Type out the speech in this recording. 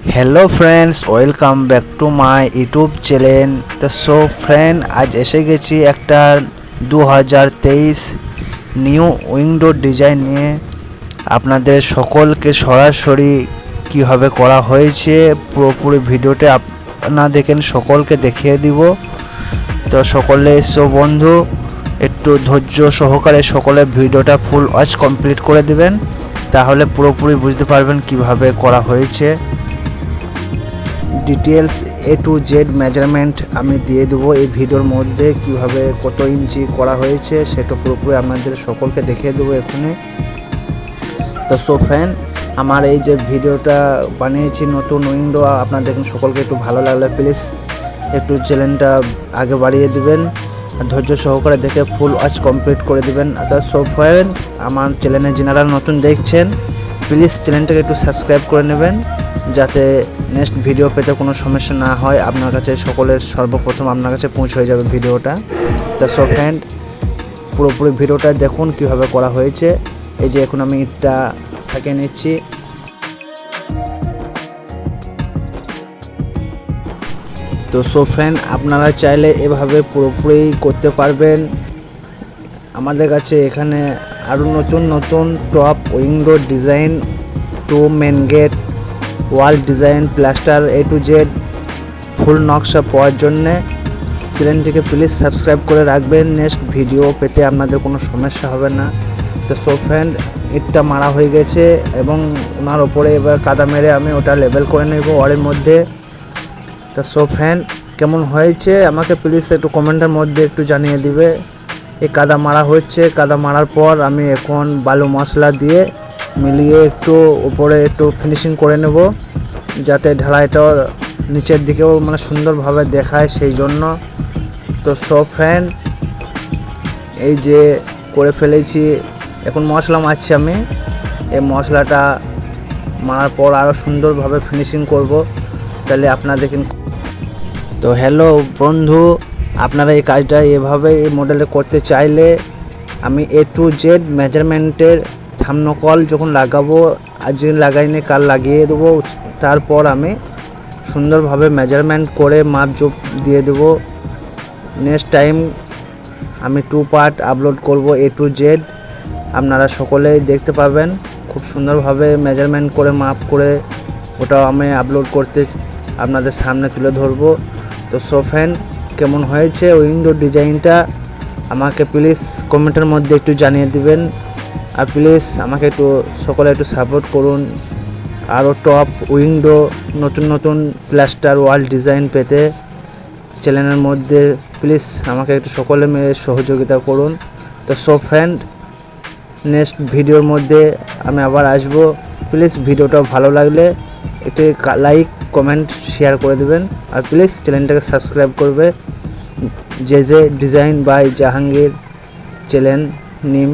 Hello friends, welcome back to my YouTube channel. तो so friend, आज एसे गेছি একটা 2023 new window design নিয়ে আপনাদের সকলকে সরাসরি কিভাবে করা হয়েছে পুরোপুরি ভিডিওতে আপনারা দেখেন, সকলকে দেখিয়ে দিব। তো সকলে এসো বন্ধু, একটু ধৈর্য সহকারে সকলে ভিডিওটা ফুল ওয়াচ কমপ্লিট করে দিবেন, তাহলে পুরোপুরি বুঝতে পারবেন কিভাবে করা হয়েছে। Details A to Z measurement আমি দিয়ে দেবো এই ভিডিওর মধ্যে, কিভাবে কত ইঞ্চি করা হয়েছে সেটা পুরোপুরি আপনাদের সকলকে দেখিয়ে দেবো এখানে। তো সো ফ্রেন্ড, আমার এই যে ভিডিওটা বানিয়েছি নতুন উইন্ডো, আপনাদের সকলকে একটু ভালো লাগলে প্লিজ একটু চ্যানেলটা আগে বাড়িয়ে দিবেন, ধৈর্য সহকারে দেখে ফুল ওয়াচ কমপ্লিট করে দিবেন। তো সো ফ্রেন্ড, আমার চ্যানেলে যারা নতুন দেখছেন প্লিজ চ্যানেলটাকে একটু সাবস্ক্রাইব করে নেবেন, যাতে নেক্সট ভিডিও পেতে কোনো সমস্যা না হয়, আপনার কাছে সকলের সর্বপ্রথম আপনার কাছে পৌঁছে হয়ে যাবে ভিডিওটা। তো সো ফ্রেন্ড, পুরোপুরি ভিডিওটা দেখুন কিভাবে করা হয়েছে। এই যে এখন আমি ইটটা থাকে নিচ্ছি। তো সো ফ্রেন্ড, আপনারা চাইলে এভাবে পুরোপুরি করতে পারবেন। আমাদের কাছে এখানে আরও নতুন নতুন top window design, two main gate, wall design, plaster A to Z full নকশা পাওয়ার জন্যে চ্যানেলটিকে প্লিজ সাবস্ক্রাইব করে রাখবেন, নেক্সট ভিডিও পেতে আপনাদের কোনো সমস্যা হবে না। তো সো ফ্রেন্ড, ইটটা মারা হয়ে গেছে এবং ওনার ওপরে এবার কাদা মেরে আমি ওটা লেবেল করে নেব ওয়ালের মধ্যে। তো সো ফ্রেন্ড, কেমন হয়েছে আমাকে প্লিজ একটু কমেন্টের মধ্যে একটু জানিয়ে দিবে। এই কাদা মারা হচ্ছে, কাদা মারার পর আমি এখন বালু মশলা দিয়ে মিলিয়ে একটু উপরে একটু ফিনিশিং করে নেব, যাতে ঢালাইটা নিচের দিকেও মানে সুন্দরভাবে দেখায় সেই জন্য। তো সো ফ্রেন্ড, এই যে করে ফেলেছি, এখন মশলা মারছি আমি। এই মশলাটা মারার পর আরও সুন্দরভাবে ফিনিশিং করব, তাহলে আপনারা দেখেন। তো হ্যালো বন্ধু, আপনারা এই কাজটা এভাবে এই মডেলে করতে চাইলে আমি এ টু জেড মেজারমেন্টের থার্মোকল যখন লাগাবো, আজকে লাগাইনি কাল লাগিয়ে দেবো, তারপর আমি সুন্দরভাবে মেজারমেন্ট করে মাপজোপ দিয়ে দেবো। নেক্সট টাইম আমি 2 পার্ট আপলোড করব এ টু জেড, আপনারা সকলেই দেখতে পাবেন খুব সুন্দরভাবে মেজারমেন্ট করে মাপ করে, ওটাও আমি আপলোড করতে আপনাদের সামনে তুলে ধরবো। তো সো ফ্রেন্ড, কেমন হয়েছে উইন্ডো ডিজাইনটা আমাকে প্লিজ কমেন্টের মধ্যে একটু জানিয়ে দিবেন, আর প্লিজ আমাকে একটু সকলে একটু সাপোর্ট করুন। আরও টপ উইন্ডো নতুন নতুন প্লাস্টার ওয়াল ডিজাইন পেতে চ্যানেলের মধ্যে প্লিজ আমাকে একটু সকলে মিলে সহযোগিতা করুন। তো সো ফ্রেন্ড, নেক্সট ভিডিওর মধ্যে আমি আবার আসবো। প্লিজ ভিডিওটা ভালো লাগলে একটু লাইক কমেন্ট শেয়ার করে দেবেন, আর প্লিজ চ্যানেলটাকে সাবস্ক্রাইব করবে। যে ডিজাইন বাই জাহাঙ্গীর চ্যানেল নিম।